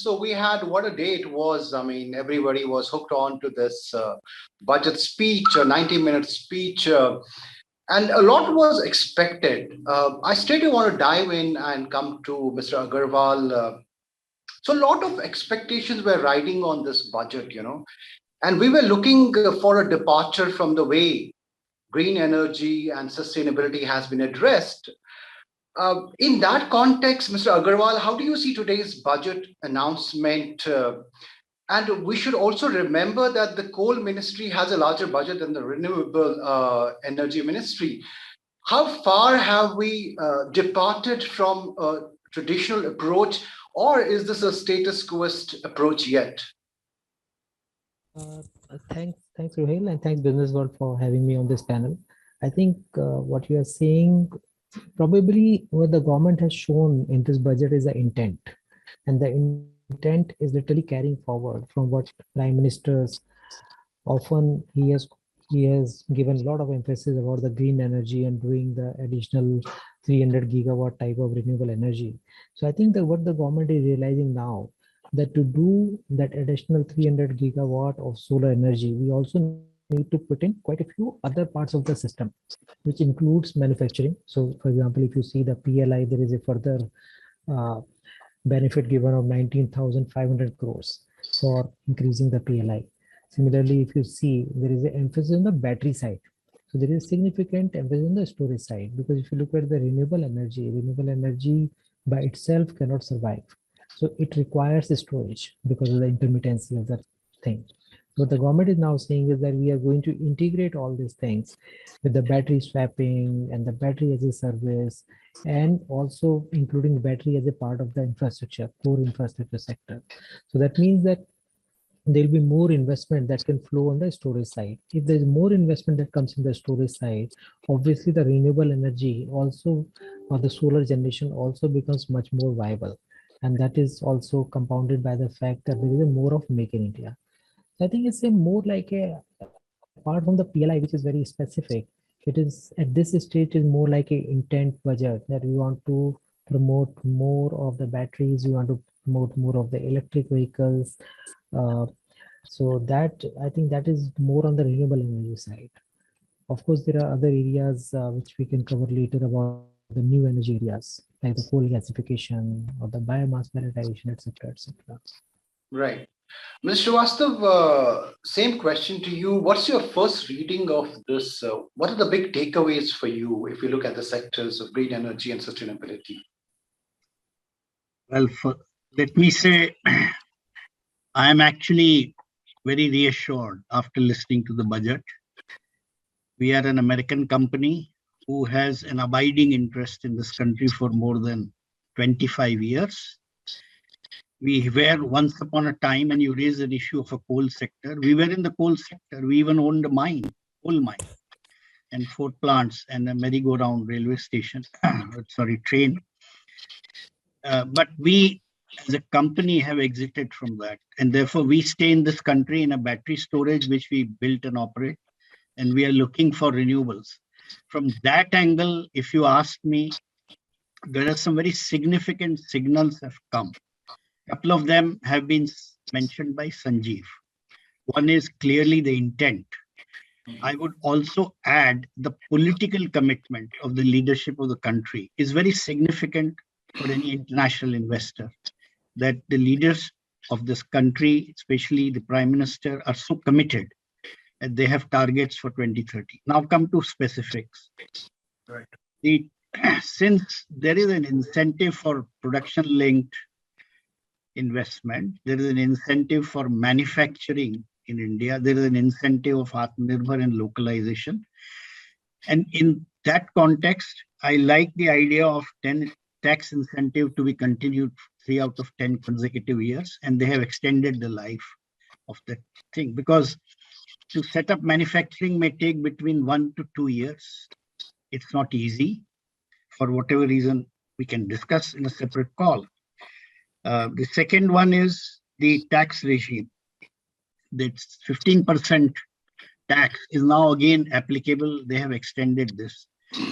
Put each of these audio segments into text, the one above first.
So we had, what a day it was. I mean, everybody was hooked on to this budget speech, a 90-minute speech, and a lot was expected. I straight want to dive in and come to Mr. Aggarwal. So a lot of expectations were riding on this budget, and we were looking for a departure from the way green energy and sustainability has been addressed. In that context, Mr. Aggarwal, how do you see today's budget announcement? And we should also remember that the coal ministry has a larger budget than the renewable energy ministry. How far have we departed from a traditional approach, or is this a status quoist approach yet? Thanks, Ruhail, and thanks Businessworld for having me on this panel. I think what you are saying, probably what the government has shown in this budget is the intent, and the intent is literally carrying forward from what Prime Ministers often he has given a lot of emphasis about the green energy and doing the additional 300 gigawatt type of renewable energy. So I think that what the government is realizing now, that to do that additional 300 gigawatt of solar energy, we also need to put in quite a few other parts of the system, which includes manufacturing. So for example, if you see the PLI, there is a further benefit given of 19,500 crores for increasing the PLI. Similarly, if you see, there is an emphasis on the battery side. So there is significant emphasis on the storage side, because if you look at the renewable energy by itself cannot survive. So it requires storage because of the intermittency of that thing. What the government is now saying is that we are going to integrate all these things with the battery swapping and the battery as a service, and also including battery as a part of the infrastructure, core infrastructure sector. So that means that there will be more investment that can flow on the storage side. If there is more investment that comes in the storage side, obviously the renewable energy also, or the solar generation also becomes much more viable. And that is also compounded by the fact that there is a more of make in India. I think it's a more like a, apart from the PLI, which is very specific, it is at this stage is more like a intent budget that we want to promote more of the batteries, we want to promote more of the electric vehicles. So that, I think that is more on the renewable energy side. Of course, there are other areas which we can cover later about the new energy areas, like the coal gasification or the biomass monetization, etc., etc. Right. Mr. Shrivastav, same question to you. What's your first reading of this? What are the big takeaways for you if you look at the sectors of green energy and sustainability? Well, let me say, I am actually very reassured after listening to the budget. We are an American company who has an abiding interest in this country for more than 25 years. We were once upon a time, and you raised an issue of a coal sector. We were in the coal sector. We even owned a mine, coal mine, and 4 plants and a merry-go-round railway station, train. But we, as a company, have exited from that. And therefore, we stay in this country in a battery storage, which we built and operate. And we are looking for renewables. From that angle, if you ask me, there are some very significant signals have come. A couple of them have been mentioned by Sanjeev. One is clearly the intent. I would also add the political commitment of the leadership of the country is very significant for any international investor, that the leaders of this country, especially the Prime Minister, are so committed that they have targets for 2030. Now come to specifics. Right. Since there is an incentive for production-linked investment, there is an incentive for manufacturing in India, there is an incentive of Atmanirbhar and localization. And in that context, I like the idea of 10 tax incentive to be continued 3 out of 10 consecutive years, and they have extended the life of that thing, because to set up manufacturing may take between 1 to 2 years. It's not easy. For whatever reason, we can discuss in a separate call. The second one is the tax regime. That's 15% tax is now again applicable. They have extended this.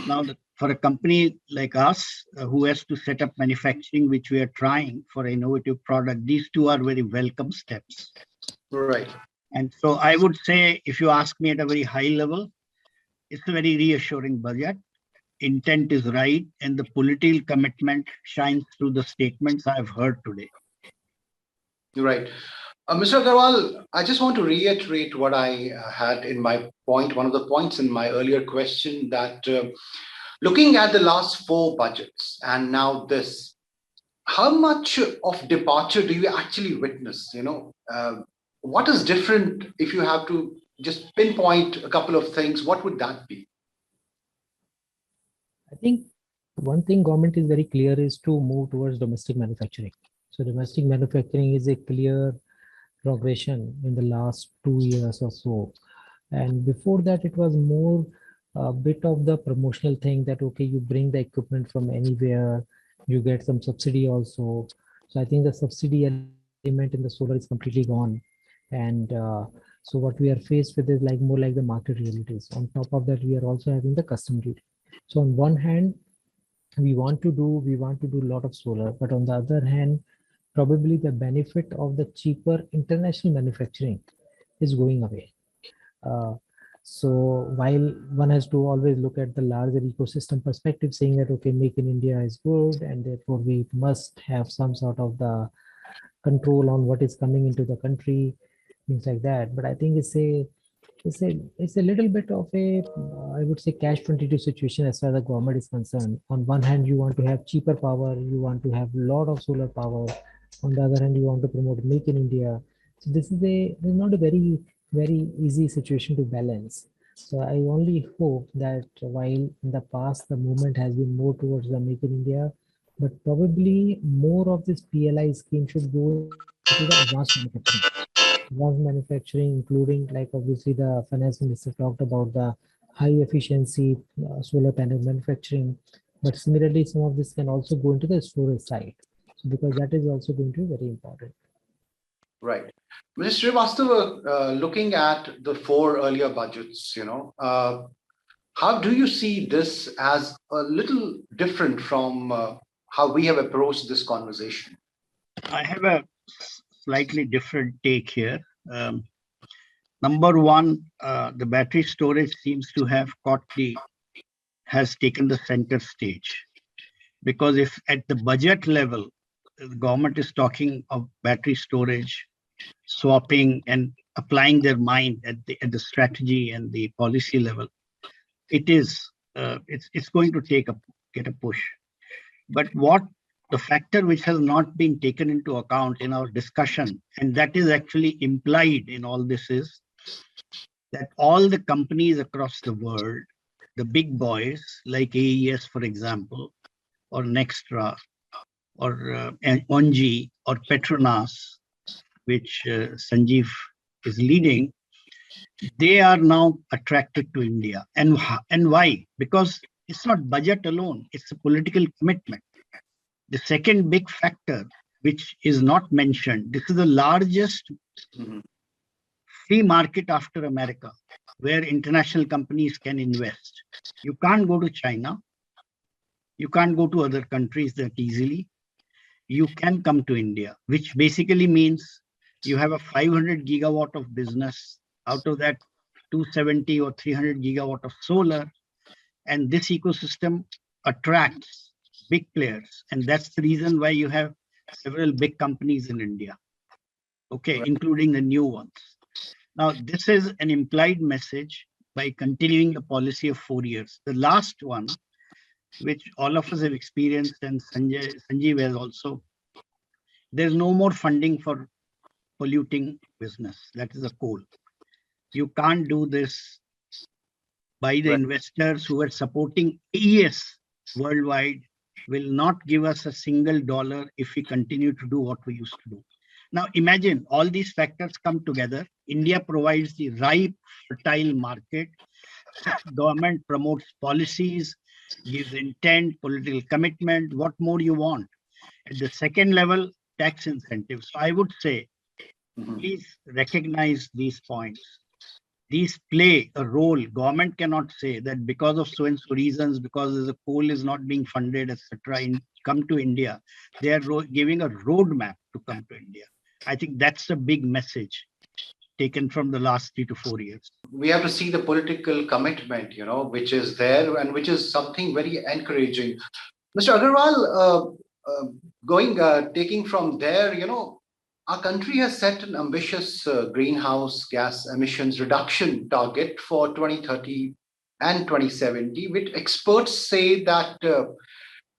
Now, the for a company like us who has to set up manufacturing, which we are trying for an innovative product, these two are very welcome steps. Right. And so I would say, if you ask me at a very high level, it's a very reassuring budget. Intent is right, and the political commitment shines through the statements I've heard today. Right. Mr. Aggarwal, I just want to reiterate what I had in my point, one of the points in my earlier question, that looking at the last 4 budgets and now this, how much of departure do you actually witness? What is different? If you have to just pinpoint a couple of things, what would that be? I think one thing government is very clear is to move towards domestic manufacturing. So domestic manufacturing is a clear progression in the last 2 years or so. And before that, it was more a bit of the promotional thing that, okay, you bring the equipment from anywhere, you get some subsidy also. So I think the subsidy element in the solar is completely gone. And so what we are faced with is like more like the market realities. On top of that, we are also having the custom duty. So on one hand, we want to do a lot of solar, but on the other hand, probably the benefit of the cheaper international manufacturing is going away. So while one has to always look at the larger ecosystem perspective, saying that, okay, make in India is good, and therefore we must have some sort of the control on what is coming into the country, things like that. But I think it's a little bit of a, I would say, catch-22 situation as far as the government is concerned. On one hand, you want to have cheaper power, you want to have a lot of solar power. On the other hand, you want to promote Make in India. So this is not a very easy situation to balance. So I only hope that while in the past the movement has been more towards the Make in India, but probably more of this PLI scheme should go to the advanced manufacturing, including, like, obviously the finance minister talked about the high efficiency solar panel manufacturing, but similarly some of this can also go into the storage side. So because that is also going to be very important. Right. Mr. Shrivastav, looking at the 4 earlier budgets, how do you see this as a little different from how we have approached this conversation? I have a slightly different take here. Number one, the battery storage seems to have has taken the center stage. Because if at the budget level, the government is talking of battery storage, swapping and applying their mind at the strategy and the policy level, it's going to get a push. But what the factor which has not been taken into account in our discussion, and that is actually implied in all this, is that all the companies across the world, the big boys like AES, for example, or Nextra, or Onji, or Petronas, which Sanjeev is leading, they are now attracted to India. And why? Because it's not budget alone, it's a political commitment. The second big factor, which is not mentioned, this is the largest free market after America, where international companies can invest. You can't go to China. You can't go to other countries that easily. You can come to India, which basically means you have a 500 gigawatt of business, out of that 270 or 300 gigawatt of solar, and this ecosystem attracts big players, and that's the reason why you have several big companies in India, okay, including the new ones. Now, this is an implied message by continuing the policy of 4 years. The last one, which all of us have experienced, and Sanjeev has also, there's no more funding for polluting business. That is a coal. You can't do this by the investors who are supporting AES worldwide, will not give us a single dollar if we continue to do what we used to do. Now imagine all these factors come together. India provides the ripe, fertile market. Government promotes policies, gives intent, political commitment. What more you want? At the second level, tax incentives. So I would say, please recognize these points. these play a role. Government cannot say that because of so and so reasons, because the coal is not being funded, etc., come to India. They are giving a roadmap to come to India. I think that's a big message taken from the last 3 to 4 years. We have to see the political commitment, which is there and which is something very encouraging. Mr. Aggarwal, taking from there, our country has set an ambitious greenhouse gas emissions reduction target for 2030 and 2070, which experts say that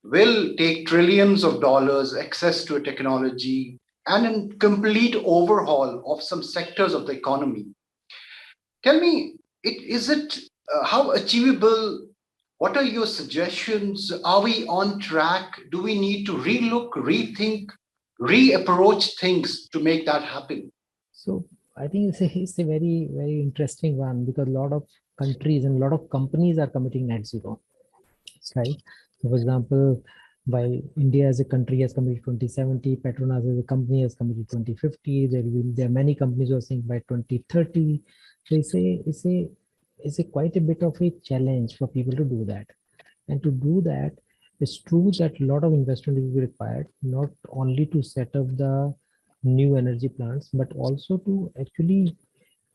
will take trillions of dollars, access to a technology, and a complete overhaul of some sectors of the economy. Tell me, is it how achievable? What are your suggestions? Are we on track? Do we need to relook, rethink, reapproach things to make that happen? So I think it's a very, very interesting one, because a lot of countries and a lot of companies are committing net zero, right? So for example, while India as a country has committed 2070, Petronas as a company has committed 2050. There are many companies who are saying by 2030. So it's a quite a bit of a challenge for people to do that. And to do that, it's true that a lot of investment will be required, not only to set up the new energy plants, but also to actually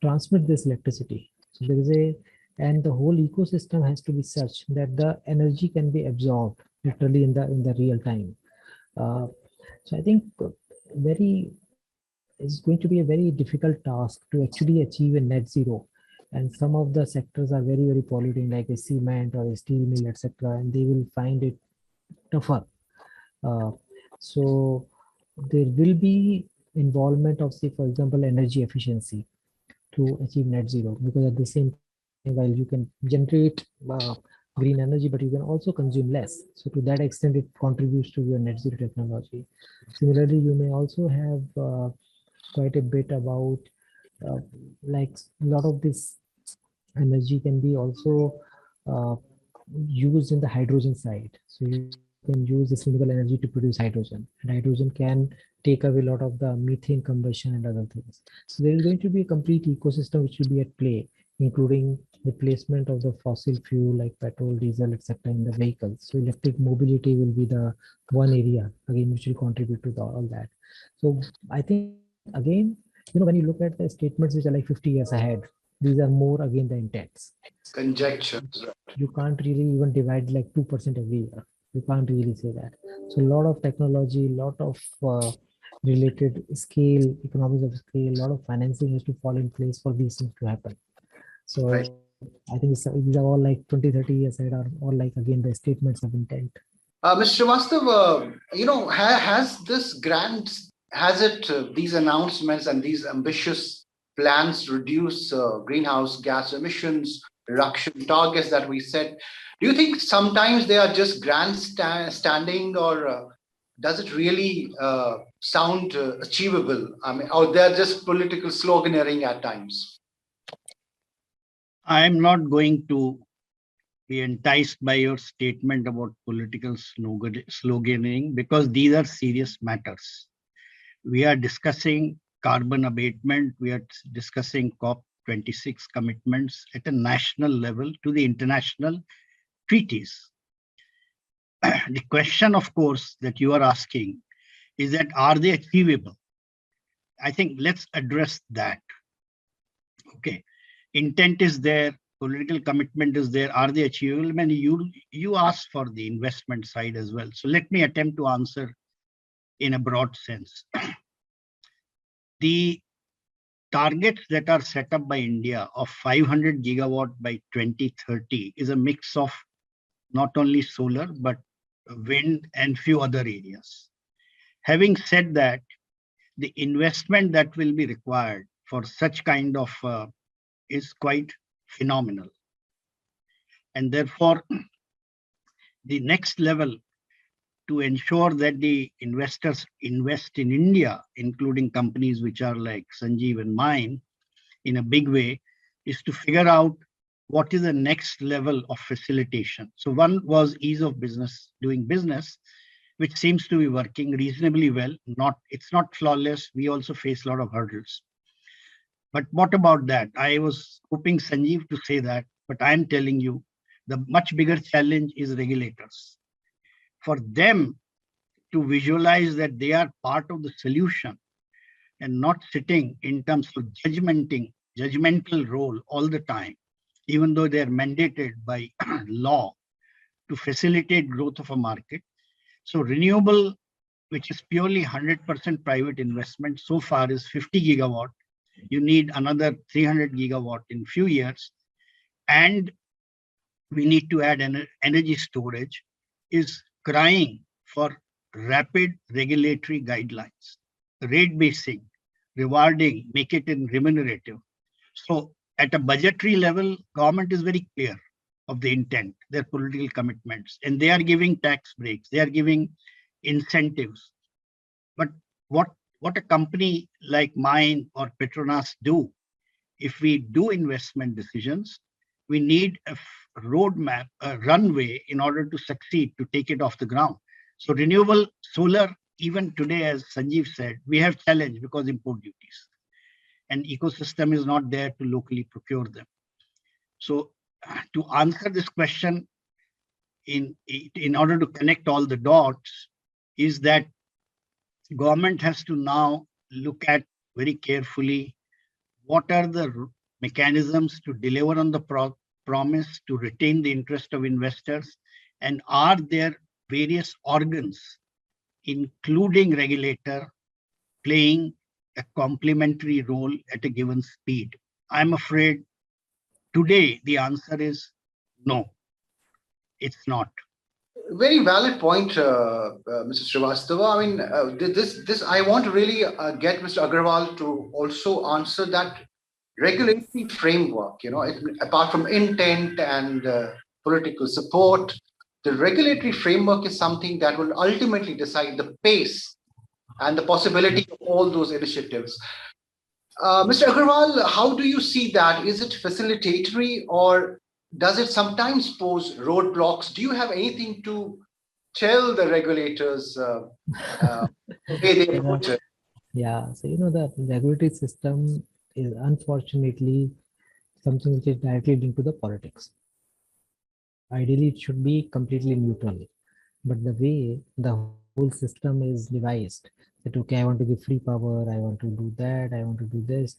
transmit this electricity. So there is and the whole ecosystem has to be such that the energy can be absorbed literally in the real time. So I think it's going to be a very difficult task to actually achieve a net zero. And some of the sectors are very, very polluting, like a cement or a steel mill, etc., and they will find it tougher. So there will be involvement of, say, for example, energy efficiency to achieve net zero, because at the same time, while you can generate green energy, but you can also consume less. So to that extent, it contributes to your net zero technology. Similarly, you may also have quite a bit about like a lot of this energy can be also used in the hydrogen side. So you can use this renewable energy to produce hydrogen, and hydrogen can take away a lot of the methane combustion and other things. So there is going to be a complete ecosystem which will be at play, including replacement of the fossil fuel like petrol, diesel, etc. in the vehicles. So electric mobility will be the one area again which will contribute to all that. So I think again, when you look at the statements which are like 50 years ahead, these are more again the intents. Conjectures. You can't really even divide like 2% every year. You can't really say that. So a lot of technology, a lot of related scale, economies of scale, a lot of financing has to fall in place for these things to happen. So Right. I think these are all like 20, 30 years ahead, are all like again the statements of intent. Mr. Shrivastav, has this grant, these announcements and these ambitious plans reduce greenhouse gas emissions reduction targets that we set? Do you think sometimes they are just grandstanding, or does it really sound achievable? I mean, or they're just political sloganeering at times? I'm not going to be enticed by your statement about political sloganeering, because these are serious matters. We are discussing carbon abatement. We are discussing COP26 commitments at a national level to the international treaties. The question, of course, that you are asking is that are they achievable? I think let's address that. Okay, intent is there, political commitment is there. Are they achievable? And you asked for the investment side as well. So let me attempt to answer in a broad sense. The targets that are set up by India of 500 gigawatt by 2030 is a mix of not only solar, but wind and few other areas. Having said that, the investment that will be required for such kind of is quite phenomenal. And therefore, the next level to ensure that the investors invest in India, including companies which are like Sanjeev and mine, in a big way, is to figure out what is the next level of facilitation. So one was ease of doing business, which seems to be working reasonably well. It's not flawless. We also face a lot of hurdles. But what about that? I was hoping Sanjeev to say that, but I'm telling you, the much bigger challenge is regulators. For them to visualize that they are part of the solution and not sitting in terms of judgmental role all the time, even though they are mandated by law to facilitate growth of a market. So renewable, which is purely 100% private investment, so far is 50 gigawatt. You need another 300 gigawatt in few years. And we need to add energy storage, is crying for rapid regulatory guidelines, rate basing, rewarding, make it in remunerative. So at a budgetary level, government is very clear of the intent, their political commitments, and they are giving tax breaks, they are giving incentives. But what a company like mine or Petronas do, if we do investment decisions, we need a roadmap, a runway in order to succeed, to take it off the ground. So renewable solar, even today, as Sanjeev said, we have challenge because import duties and ecosystem is not there to locally procure them. So to answer this question in order to connect all the dots is that government has to now look at very carefully what are the mechanisms to deliver on the promise to retain the interest of investors, and are there various organs, including regulator, playing a complementary role at a given speed? I'm afraid today the answer is no, it's not. Very valid point, Mr. Shrivastav. I mean, this I want to really get Mr. Aggarwal to also answer that regulatory framework. You know, apart from intent and political support, the regulatory framework is something that will ultimately decide the pace and the possibility of all those initiatives. Mr. Aggarwal, how do you see that? Is it facilitatory or does it sometimes pose roadblocks? Do you have anything to tell the regulators the way they approach it? Yeah, so the regulatory system is unfortunately something which is directly linked to the politics. Ideally, it should be completely neutral, but the way the whole system is devised, that okay, I want to give free power, I want to do that, I want to do this,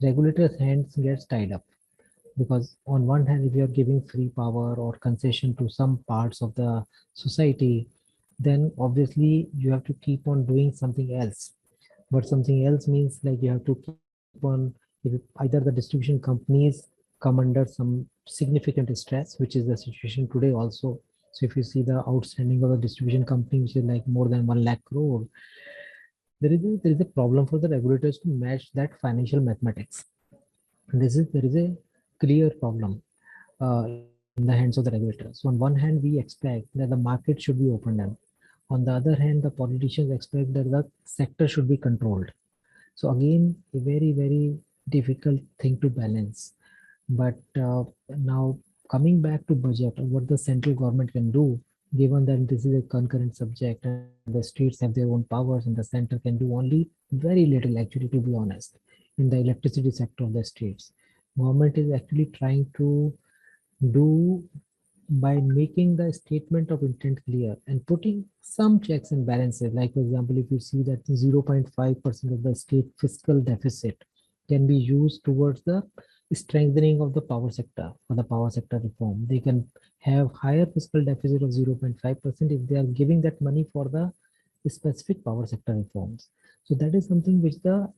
regulators' hands gets tied up. Because on one hand, if you are giving free power or concession to some parts of the society, then obviously you have to keep on doing something else. But something else means like you have to keep on, if either the distribution companies come under some significant stress, which is the situation today also. So if you see the outstanding of the distribution company, which is like more than 1 lakh crore, there is a problem for the regulators to match that financial mathematics. There is a clear problem in the hands of the regulators. So on one hand, we expect that the market should be opened up. On the other hand, the politicians expect that the sector should be controlled. So again, a very difficult thing to balance. But now coming back to budget and what the central government can do, given that this is a concurrent subject and the states have their own powers and the center can do only very little actually, to be honest, in the electricity sector of the states. Government is actually trying to do by making the statement of intent clear and putting some checks and balances. Like, for example, if you see that 0.5% of the state fiscal deficit can be used towards the strengthening of the power sector for the power sector reform. They can have higher fiscal deficit of 0.5% if they are giving that money for the specific power sector reforms. So that is something which the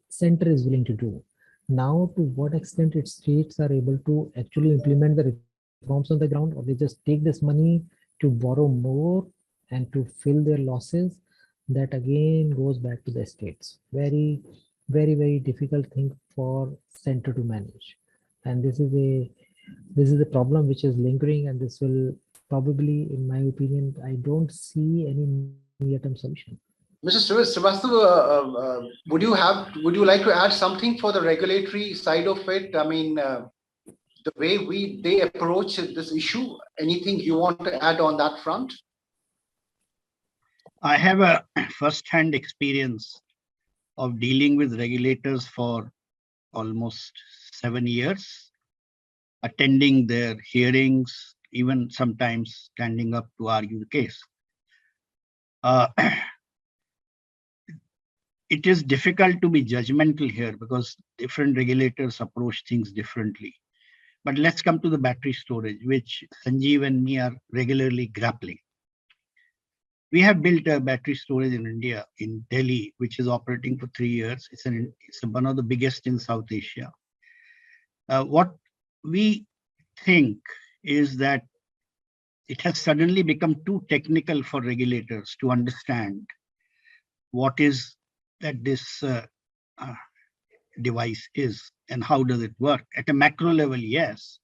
center is willing to do. Now, to what extent its states are able to actually implement the reforms on the ground, or they just take this money to borrow more and to fill their losses, that again goes back to the states. Very difficult thing for center to manage. And this is a problem which is lingering, and this will probably, in my opinion, I don't see any near-term solution. Mr. Srivastav, would you like to add something for the regulatory side of it? I mean, the way they approach this issue. Anything you want to add on that front? I have a first-hand experience of dealing with regulators for almost 7 years, attending their hearings, even sometimes standing up to argue the case. It is difficult to be judgmental here because different regulators approach things differently. But let's come to the battery storage, which Sanjeev and me are regularly grappling. We have built a battery storage in India, in Delhi, which is operating for 3 years. It's one of the biggest in South Asia. What we think is that it has suddenly become too technical for regulators to understand what is that this device is and how does it work. At a macro level, yes.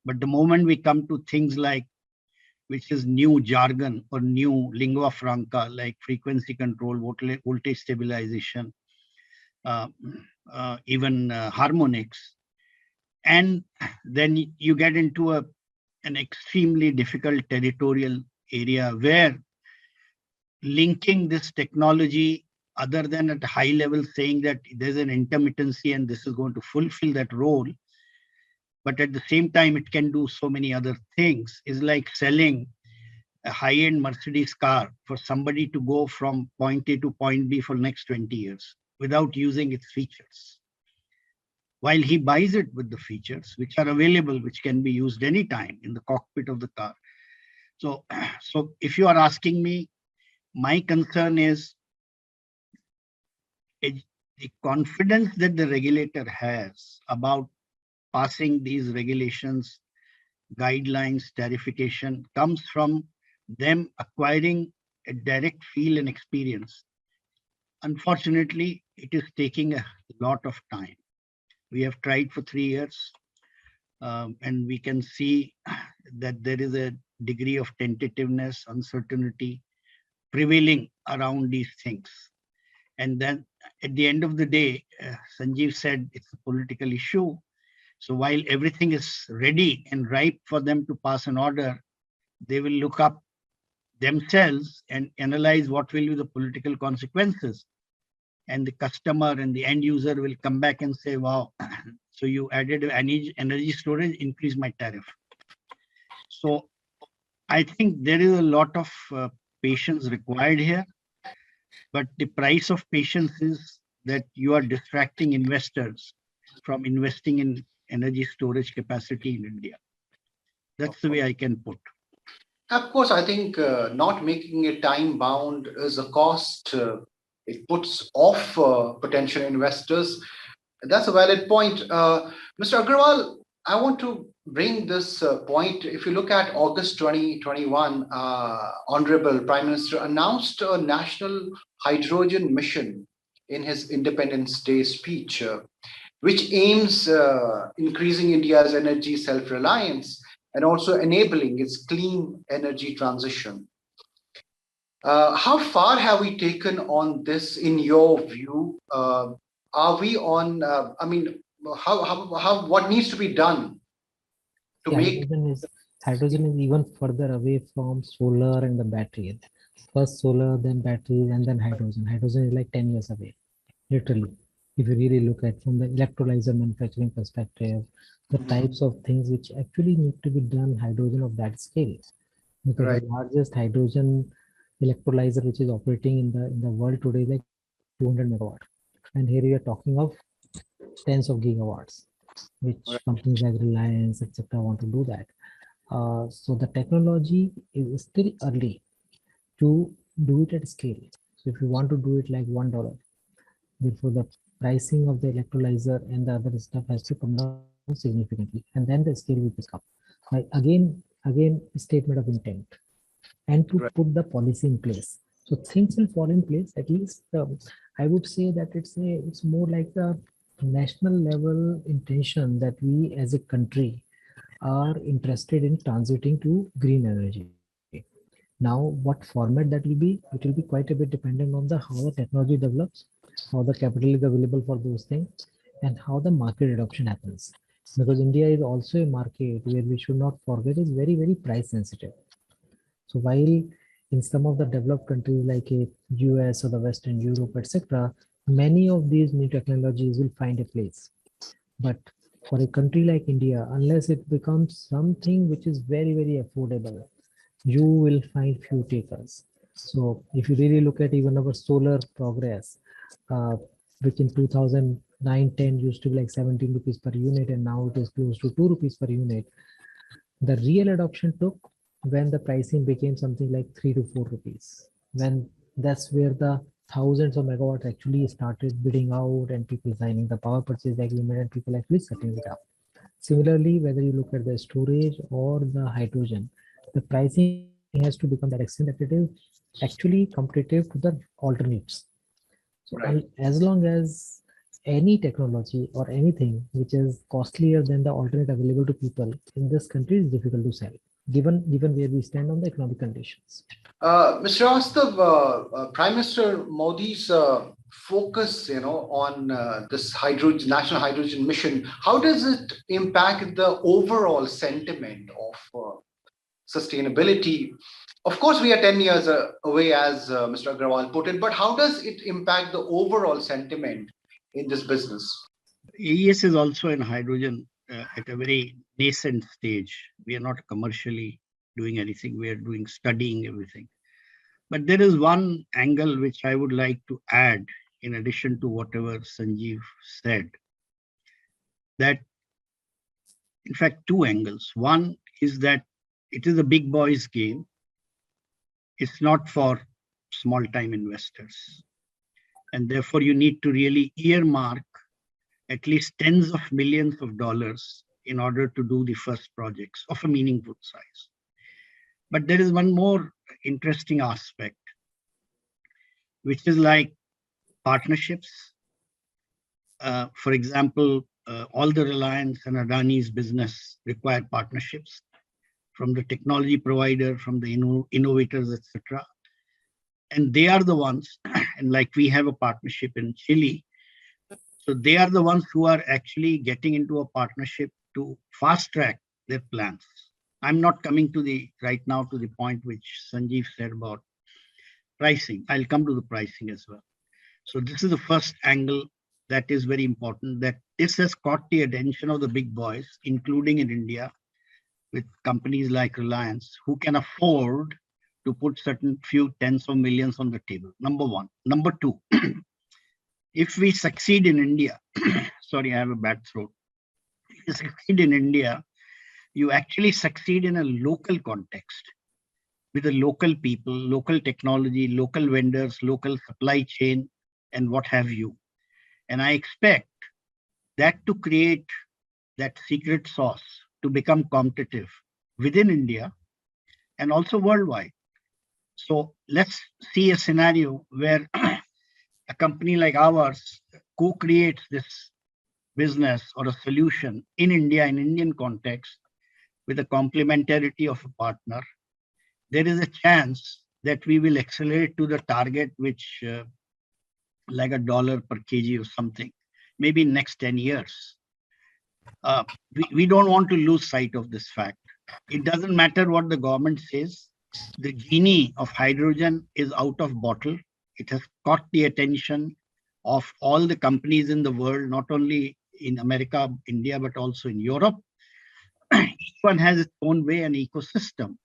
But the moment we come to things like, which is new jargon or new lingua franca, like frequency control, voltage stabilization, even harmonics, and then you get into an extremely difficult territorial area where linking this technology, other than at a high level saying that there's an intermittency and this is going to fulfill that role, but at the same time it can do so many other things, is like selling a high-end Mercedes car for somebody to go from point A to point B for next 20 years without using its features. While he buys it with the features which are available, which can be used anytime in the cockpit of the car. So if you are asking me, my concern is the confidence that the regulator has about passing these regulations, guidelines, tarification comes from them acquiring a direct feel and experience. Unfortunately, it is taking a lot of time. We have tried for 3 years, and we can see that there is a degree of tentativeness, uncertainty prevailing around these things. And then at the end of the day, Sanjeev said it's a political issue. So while everything is ready and ripe for them to pass an order, they will look up themselves and analyze what will be the political consequences. And the customer and the end user will come back and say, wow, so you added energy storage, increase my tariff. So I think there is a lot of patience required here. But the price of patience is that you are distracting investors from investing in energy storage capacity in India. That's the way I can put. Of course, I think not making it time bound is a cost. It puts off potential investors. That's a valid point. Mr. Aggarwal, I want to bring this point. If you look at August 2021, Honorable Prime Minister announced a national hydrogen mission in his Independence Day speech, which aims increasing India's energy self-reliance and also enabling its clean energy transition. How far have we taken on this in your view? Are we on, what needs to be done to make... Hydrogen is even further away from solar and the battery. First solar, then batteries, and then hydrogen. Hydrogen is like 10 years away, literally. If you really look at from the electrolyzer manufacturing perspective, the types of things which actually need to be done, hydrogen of that scale. Because Right. the largest hydrogen electrolyzer which is operating in the world today is like 200 megawatt. And here we are talking of tens of gigawatts, which companies like Reliance, etc., want to do that. So the technology is still early to do it at scale. So if you want to do it like $1, therefore the pricing of the electrolyzer and the other stuff has to come down significantly, and then the scale will pick up. Again, statement of intent, and to put the policy in place. So things will fall in place. At least I would say that it's more like a national level intention that we as a country are interested in transiting to green energy. Now, what format that will be, it will be quite a bit dependent on how the technology develops, how the capital is available for those things, and how the market adoption happens. Because India is also a market where we should not forget is very, very price sensitive. So while in some of the developed countries like US or the Western Europe, etc., many of these new technologies will find a place. But for a country like India, unless it becomes something which is very, very affordable, you will find few takers. So if you really look at even our solar progress, uh, which in 2009-10 used to be like 17 rupees per unit, and now it is close to 2 rupees per unit. The real adoption took when the pricing became something like 3 to 4 rupees. When that's where the thousands of megawatts actually started bidding out and people signing the power purchase agreement and people actually setting it up. Similarly, whether you look at the storage or the hydrogen, the pricing has to become that extent that it is actually competitive to the alternates. So Right. as long as any technology or anything which is costlier than the alternate available to people in this country is difficult to sell, given where we stand on the economic conditions. Mr. Shrivastav, Prime Minister Modi's focus, on this hydrogen, national hydrogen mission, how does it impact the overall sentiment of sustainability? Of course, we are 10 years away, as Mr. Aggarwal put it, but how does it impact the overall sentiment in this business? AES is also in hydrogen at a very nascent stage. We are not commercially doing anything. We are doing studying everything. But there is one angle which I would like to add in addition to whatever Sanjeev said, that in fact, two angles. One is that it is a big boys game. It's not for small time investors. And therefore you need to really earmark at least tens of millions of dollars in order to do the first projects of a meaningful size. But there is one more interesting aspect, which is like partnerships. For example, all the Reliance and Adani's business require partnerships from the technology provider, from the innovators, etc. And they are the ones, and like we have a partnership in Chile, so they are the ones who are actually getting into a partnership to fast track their plans. I'm not coming to right now to the point which Sanjeev said about pricing. I'll come to the pricing as well. So this is the first angle that is very important, that this has caught the attention of the big boys, including in India, with companies like Reliance, who can afford to put certain few tens of millions on the table. Number one. Number two, if we succeed in India, sorry, I have a bad throat. If you succeed in India, you actually succeed in a local context with the local people, local technology, local vendors, local supply chain, and what have you. And I expect that to create that secret sauce to become competitive within India and also worldwide. So let's see a scenario where a company like ours co-creates this business or a solution in India, in Indian context, with the complementarity of a partner. There is a chance that we will accelerate to the target, which like $1 per kg or something, maybe in next 10 years. We don't want to lose sight of this fact. It doesn't matter what the government says. The genie of hydrogen is out of bottle. It has caught the attention of all the companies in the world, not only in America, India, but also in Europe. Each one has its own way and ecosystem.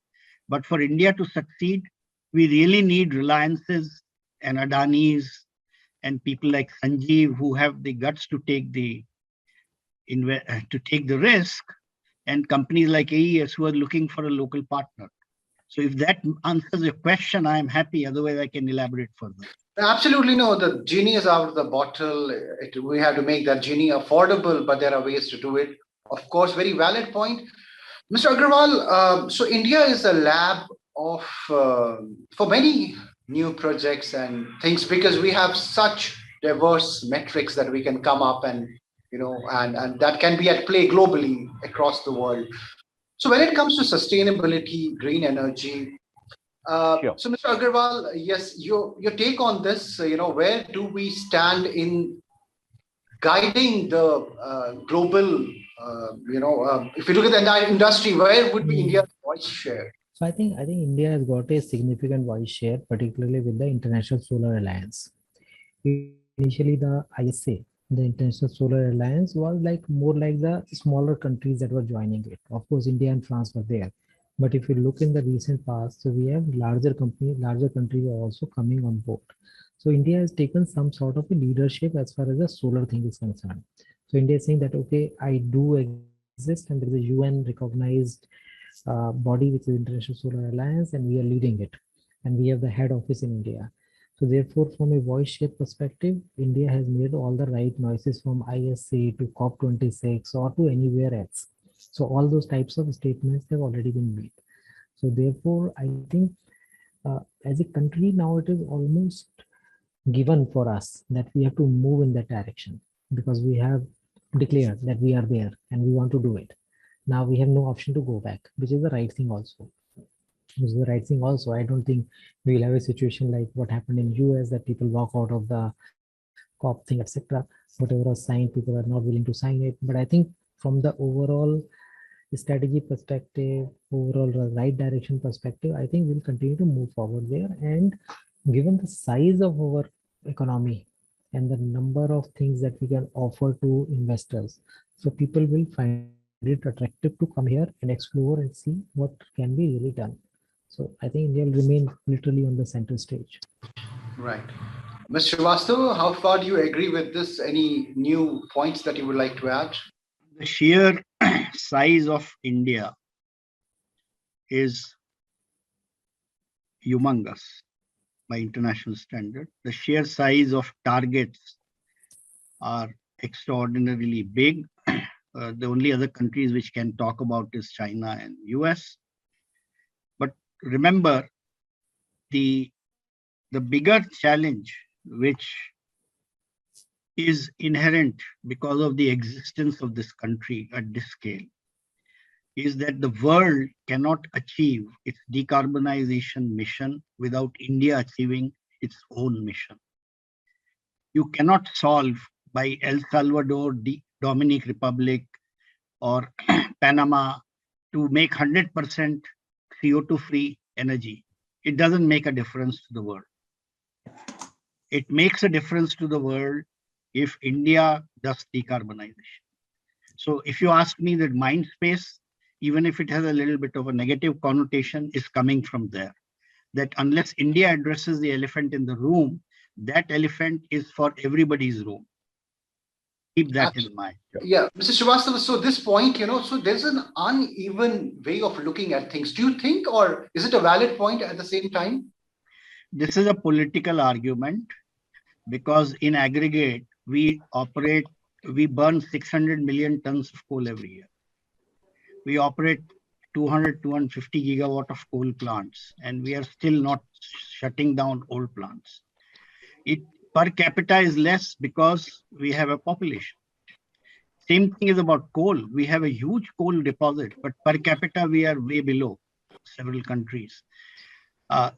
But for India to succeed, we really need Reliances and Adanis and people like Sanjeev who have the guts to take the risk, and companies like AES who are looking for a local partner. So if that answers your question, I am happy. Otherwise, I can elaborate further. Absolutely no. The genie is out of the bottle. We have to make that genie affordable, but there are ways to do it. Of course, very valid point. Mr. Aggarwal, so India is a lab of for many new projects and things because we have such diverse metrics that we can come up and and that can be at play globally across the world. So when it comes to sustainability, green energy, Sure. so Mr. Aggarwal, yes, your take on this, where do we stand in guiding the global, if you look at the entire industry, where would be India's voice share? So I think India has got a significant voice share, particularly with the International Solar Alliance. Initially, the ISA The International Solar Alliance was like more like the smaller countries that were joining it. Of course, India and France were there. But if you look in the recent past, so we have larger countries are also coming on board. So India has taken some sort of a leadership as far as the solar thing is concerned. So India is saying that, okay, I do exist and there is a UN recognized body, which is International Solar Alliance, and we are leading it. And we have the head office in India. So therefore, from a voice share perspective, India has made all the right noises from ISC to COP26 or to anywhere else. So all those types of statements have already been made. So therefore, I think as a country now it is almost given for us that we have to move in that direction because we have declared that we are there and we want to do it. Now we have no option to go back, which is the right thing also. Which is the right thing also. I don't think we'll have a situation like what happened in US that people walk out of the COP thing, etc. Whatever was signed, people are not willing to sign it. But I think from the overall strategy perspective, overall right direction perspective, I think we'll continue to move forward there. And given the size of our economy and the number of things that we can offer to investors, so people will find it attractive to come here and explore and see what can be really done. So I think India will remain literally on the center stage. Right. Mr. Srivastav, how far do you agree with this? Any new points that you would like to add? The sheer size of India is humongous by international standard. The sheer size of targets are extraordinarily big. The only other countries which can talk about is China and US. But remember, the bigger challenge which is inherent because of the existence of this country at this scale is that the world cannot achieve its decarbonization mission without India achieving its own mission. You cannot solve by El Salvador, Dominican Republic, or Panama to make 100% CO2 free energy. It doesn't make a difference to the world. It makes a difference to the world if India does decarbonization. So if you ask me, that mind space, even if it has a little bit of a negative connotation, is coming from there. That unless India addresses the elephant in the room, that elephant is for everybody's room. Keep that in mind. Yeah, Mr. Srivastava, so this point, so there's an uneven way of looking at things. Do you think, or is it a valid point at the same time? This is a political argument because in aggregate, we burn 600 million tons of coal every year. We operate 200, 250 gigawatt of coal plants, and we are still not shutting down old plants. It per capita is less because we have a population. Same thing is about coal. We have a huge coal deposit, but per capita we are way below several countries.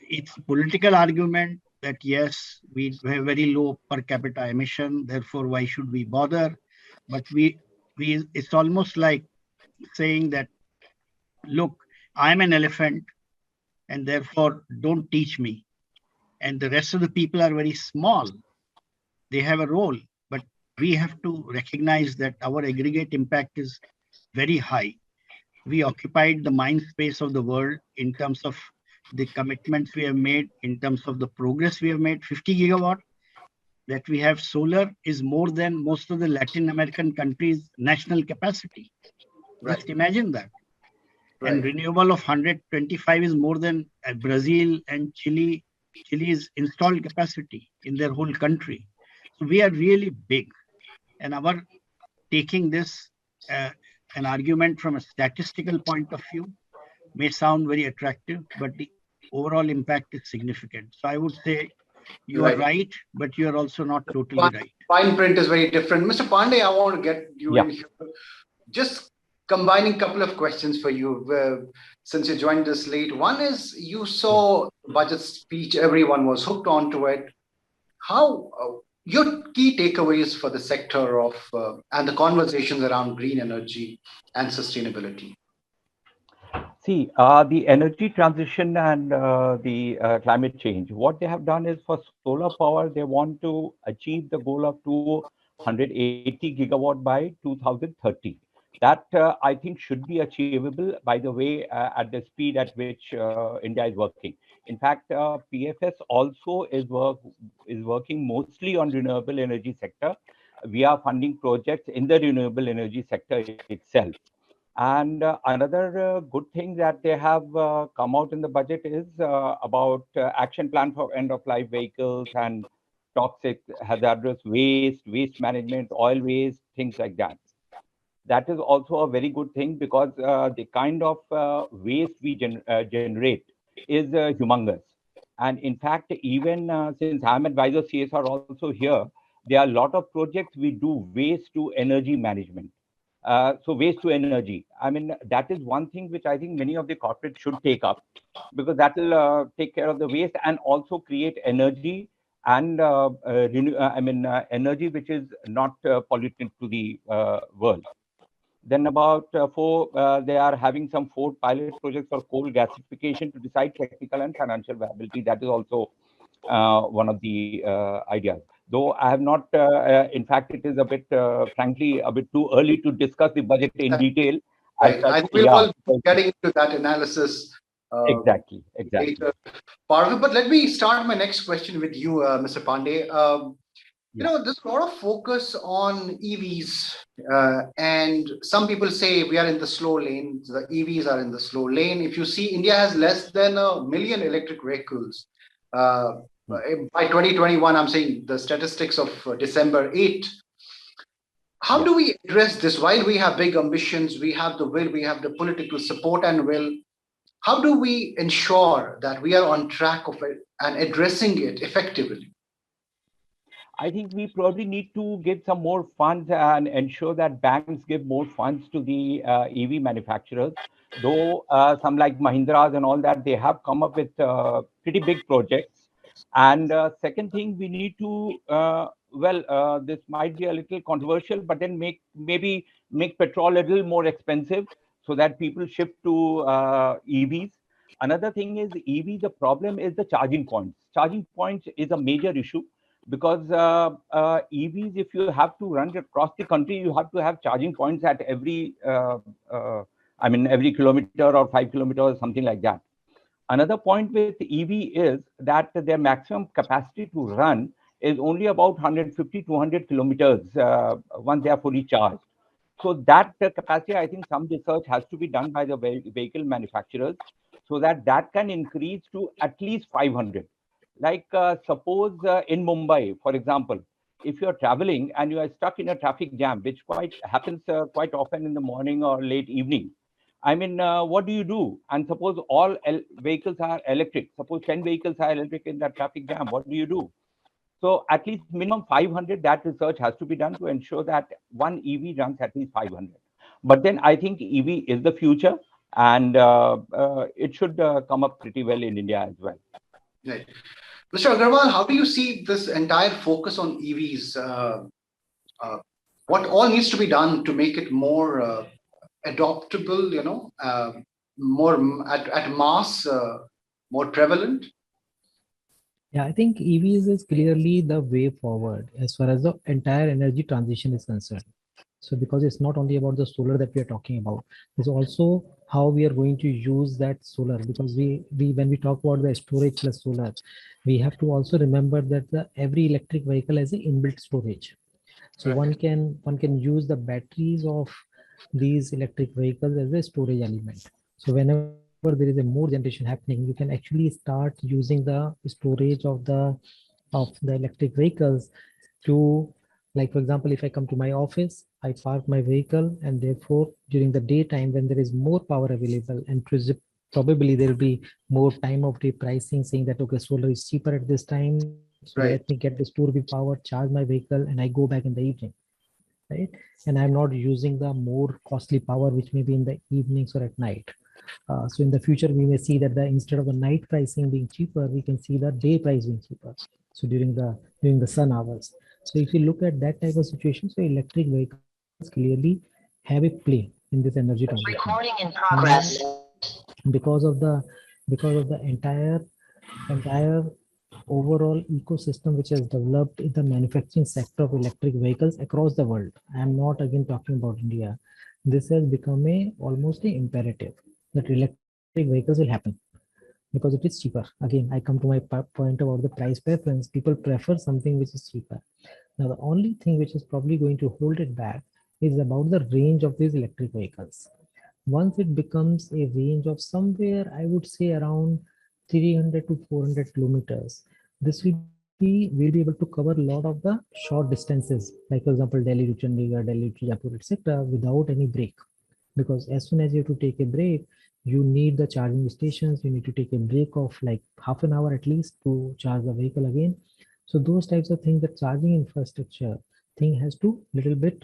It's a political argument that yes, we have very low per capita emission, therefore why should we bother? But it's almost like saying that, look, I'm an elephant and therefore don't teach me. And the rest of the people are very small. They have a role, but we have to recognize that our aggregate impact is very high. We occupied the mind space of the world in terms of the commitments we have made, in terms of the progress we have made. 50 gigawatt that we have solar is more than most of the Latin American countries' national capacity. Right. Just imagine that. Right. And renewable of 125 is more than Brazil and Chile. Chile's installed capacity in their whole country. So we are really big. And our taking this an argument from a statistical point of view may sound very attractive, but the overall impact is significant. So I would say you are right, but you are also not totally right. Fine print is very different. Mr. Pande, I want to get you in here. Just combining a couple of questions for you since you joined us late. One is, you saw budget speech, everyone was hooked onto it. How your key takeaways for the sector of and the conversations around green energy and sustainability? See, the energy transition and the climate change, what they have done is for solar power, they want to achieve the goal of 180 gigawatt by 2030. That I think should be achievable, by the way, at the speed at which India is working. In fact, PFS also is working mostly on renewable energy sector. We are funding projects in the renewable energy sector itself. And another good thing that they have come out in the budget is about action plan for end of life vehicles and toxic hazardous waste, waste management, oil waste, things like that. That is also a very good thing, because the kind of waste we generate is humongous. And in fact, even since I'm advisor CSR also here, there are a lot of projects we do waste to energy management. So waste to energy. I mean, that is one thing which I think many of the corporates should take up, because that will take care of the waste and also create energy and energy which is not pollutant to the world. Then about they are having some 4 pilot projects for coal gasification to decide technical and financial viability. That is also one of the ideas. Though I have not, in fact, it is a bit, frankly, a bit too early to discuss the budget in detail. As Right. such, I think we'll yeah, all be getting into that analysis exactly, exactly. later part of it. But let me start my next question with you, Mr. Pande. There's a lot of focus on EVs, and some people say we are in the slow lane. The EVs are in the slow lane. If you see, India has less than 1 million electric vehicles. By 2021, I'm saying the statistics of December 8. How do we address this? While we have big ambitions, we have the will, we have the political support and will. How do we ensure that we are on track of it and addressing it effectively? I think we probably need to give some more funds and ensure that banks give more funds to the EV manufacturers. Though some like Mahindras and all that, they have come up with pretty big projects. And second thing, we need to, this might be a little controversial, but then maybe make petrol a little more expensive so that people shift to EVs. Another thing is EV, the problem is the charging points. Charging points is a major issue, because EVs, if you have to run across the country, you have to have charging points at every, every kilometer or 5 kilometers or something like that. Another point with EV is that their maximum capacity to run is only about 150, 200 kilometers once they are fully charged. So that capacity, I think some research has to be done by the vehicle manufacturers, so that that can increase to at least 500. Like suppose in Mumbai, for example, if you're traveling and you are stuck in a traffic jam, which quite happens quite often in the morning or late evening, I mean, what do you do? And suppose all vehicles are electric. Suppose 10 vehicles are electric in that traffic jam. What do you do? So at least minimum 500, that research has to be done to ensure that one EV runs at least 500. But then I think EV is the future, and it should come up pretty well in India as well. Right. Mr. Aggarwal, how do you see this entire focus on EVs? What all needs to be done to make it more adoptable, more at mass, more prevalent? Yeah, I think EVs is clearly the way forward as far as the entire energy transition is concerned. So because it's not only about the solar that we are talking about, it's also how we are going to use that solar. Because we when we talk about the storage plus solar, we have to also remember that every electric vehicle has an inbuilt storage. So one can use the batteries of these electric vehicles as a storage element. So whenever there is a more generation happening, you can actually start using the storage of the electric vehicles to, like for example, if I come to my office, I park my vehicle, and therefore during the daytime when there is more power available, and probably there will be more time of day pricing saying that okay, solar is cheaper at this time, so let me get the storeable power, charge my vehicle, and I go back in the evening, right? And I'm not using the more costly power which may be in the evenings or at night. So in the future, we may see that instead of the night pricing being cheaper, we can see the day price being cheaper. So during the sun hours. So if you look at that type of situation, so electric vehicles clearly have a play in this energy transition. Recording in progress. Because of the entire overall ecosystem which has developed in the manufacturing sector of electric vehicles across the world. I am not again talking about India. This has become almost an imperative that electric vehicles will happen because it is cheaper. Again, I come to my point about the price preference. People prefer something which is cheaper. Now, the only thing which is probably going to hold it back is about the range of these electric vehicles. Once it becomes a range of somewhere, I would say around 300 to 400 kilometers, this we'll be able to cover a lot of the short distances, like for example, Delhi to Chandigarh, Delhi to Jaipur, etc., without any break. Because as soon as you have to take a break, you need the charging stations, you need to take a break of like half an hour at least to charge the vehicle again. So those types of things, the charging infrastructure thing has to little bit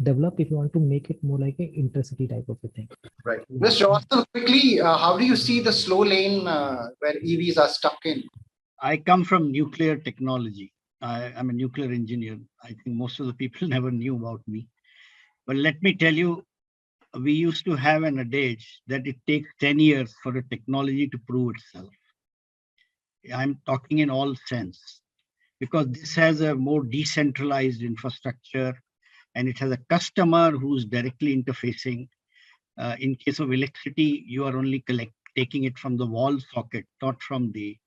develop if you want to make it more like a intercity type of a thing. Right. Mr. Shrivastav, quickly, how do you see the slow lane where EVs are stuck in? I come from nuclear technology. I'm a nuclear engineer. I think most of the people never knew about me. But let me tell you, we used to have an adage that it takes 10 years for a technology to prove itself. I'm talking in all sense because this has a more decentralized infrastructure and it has a customer who's directly interfacing. In case of electricity, you are only taking it from the wall socket, not from the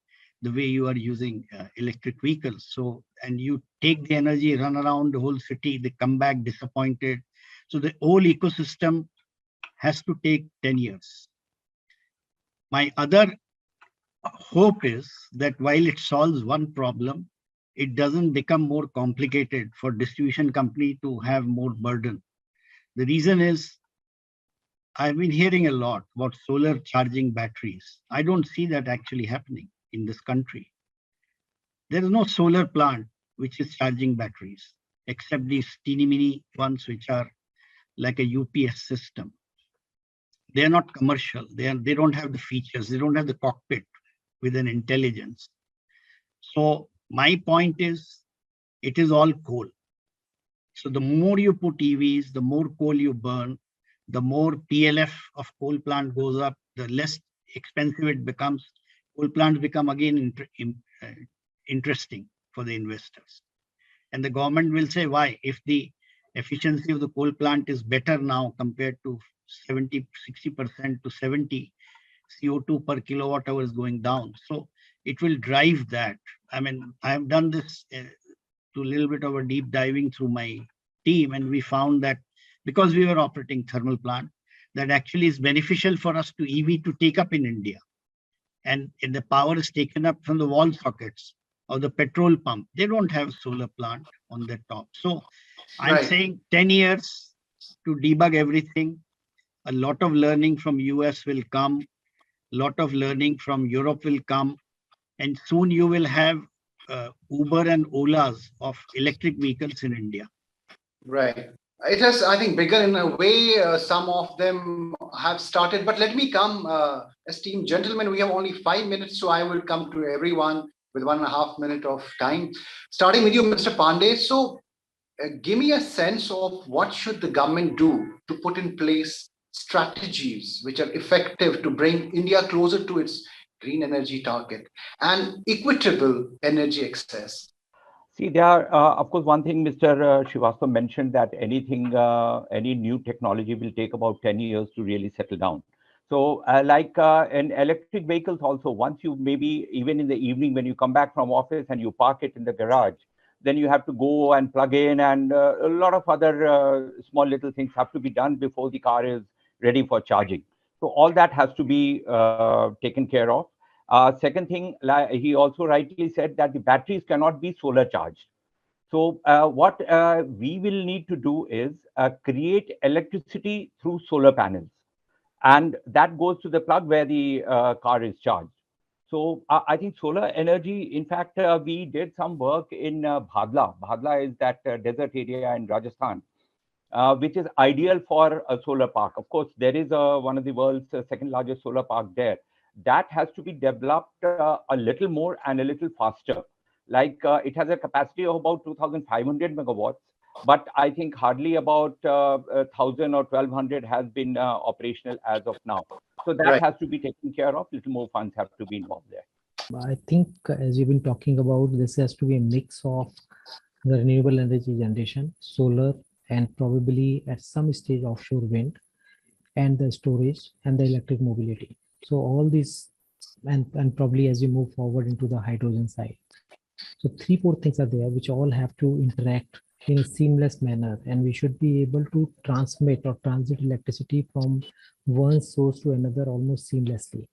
way you are using electric vehicles. So, and you take the energy, run around the whole city, they come back disappointed. So the whole ecosystem has to take 10 years. My other hope is that while it solves one problem, it doesn't become more complicated for distribution company to have more burden. The reason is I've been hearing a lot about solar charging batteries. I don't see that actually happening in this country. There is no solar plant which is charging batteries, except these teeny mini ones which are like a UPS system. They are not commercial. They don't have the features. They don't have the cockpit with an intelligence. So my point is, it is all coal. So the more you put EVs, the more coal you burn, the more PLF of coal plant goes up, the less expensive it becomes. Coal plants become again interesting for the investors. And the government will say, why? If the efficiency of the coal plant is better now compared to 60% to 70, CO2 per kilowatt hour is going down. So it will drive that. I mean, I have done this to a little bit of a deep diving through my team, and we found that because we were operating thermal plant, that actually is beneficial for us to EV to take up in India. And if the power is taken up from the wall sockets or the petrol pump, they don't have solar plant on the top. So I'm saying 10 years to debug everything. A lot of learning from US will come. A lot of learning from Europe will come. And soon you will have Uber and Olas of electric vehicles in India. Right. It has, I think, bigger in a way. Some of them have started, but let me come, esteemed gentlemen. We have only 5 minutes, so I will come to everyone with 1.5 minutes of time. Starting with you, Mr. Pande. So, give me a sense of what should the government do to put in place strategies which are effective to bring India closer to its green energy target and equitable energy access. See, there are, of course, one thing Mr. Shrivastav mentioned that any new technology will take about 10 years to really settle down. So like in electric vehicles also, once you maybe even in the evening when you come back from office and you park it in the garage, then you have to go and plug in and a lot of other small little things have to be done before the car is ready for charging. So all that has to be taken care of. Second thing, he also rightly said that the batteries cannot be solar charged. So what we will need to do is create electricity through solar panels. And that goes to the plug where the car is charged. So I think solar energy, in fact, we did some work in Bhadla. Bhadla is that desert area in Rajasthan, which is ideal for a solar park. Of course, there is one of the world's second largest solar park there. That has to be developed a little more and a little faster. Like it has a capacity of about 2,500 megawatts, but I think hardly about 1,000 or 1,200 has been operational as of now. So that has to be taken care of. Little more funds have to be involved there. I think as you've been talking about, this has to be a mix of the renewable energy generation, solar, and probably at some stage offshore wind, and the storage and the electric mobility. So all these, and probably as you move forward into the hydrogen side. So 3, 4 things are there which all have to interact in a seamless manner, and we should be able to transmit or transit electricity from one source to another almost seamlessly.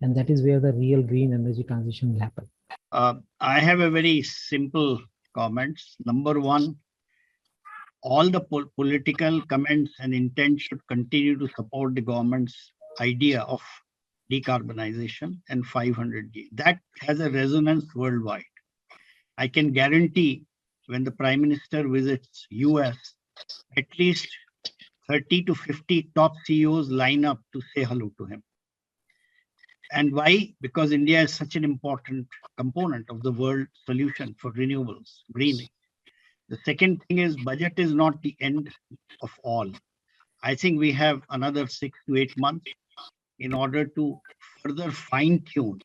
And that is where the real green energy transition will happen. I have a very simple comments. Number one, all the political comments and intent should continue to support the government's idea of decarbonization and 500G. That has a resonance worldwide. I can guarantee when the Prime Minister visits US, at least 30 to 50 top CEOs line up to say hello to him. And why? Because India is such an important component of the world solution for renewables, greening. The second thing is budget is not the end of all. I think we have another 6 to 8 months in order to further fine tune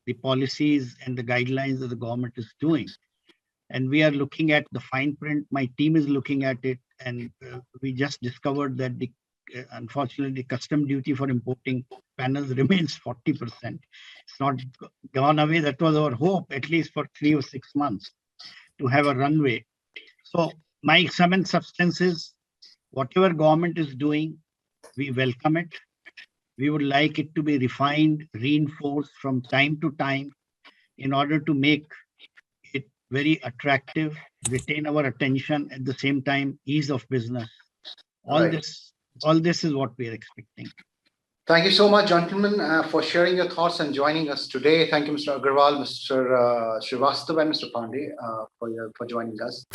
the policies and the guidelines that the government is doing. And we are looking at the fine print. My team is looking at it, and we just discovered that unfortunately the custom duty for importing panels remains 40%. It's not gone away. That was our hope, at least for 3 or 6 months, to have a runway. So my sum and substance is, whatever government is doing, we welcome it. We would like it to be refined, reinforced from time to time in order to make it very attractive, retain our attention, at the same time, ease of business. All this is what we are expecting. Thank you so much, gentlemen, for sharing your thoughts and joining us today. Thank you, Mr. Aggarwal, Mr. Shrivastav, and Mr. Pande for joining us.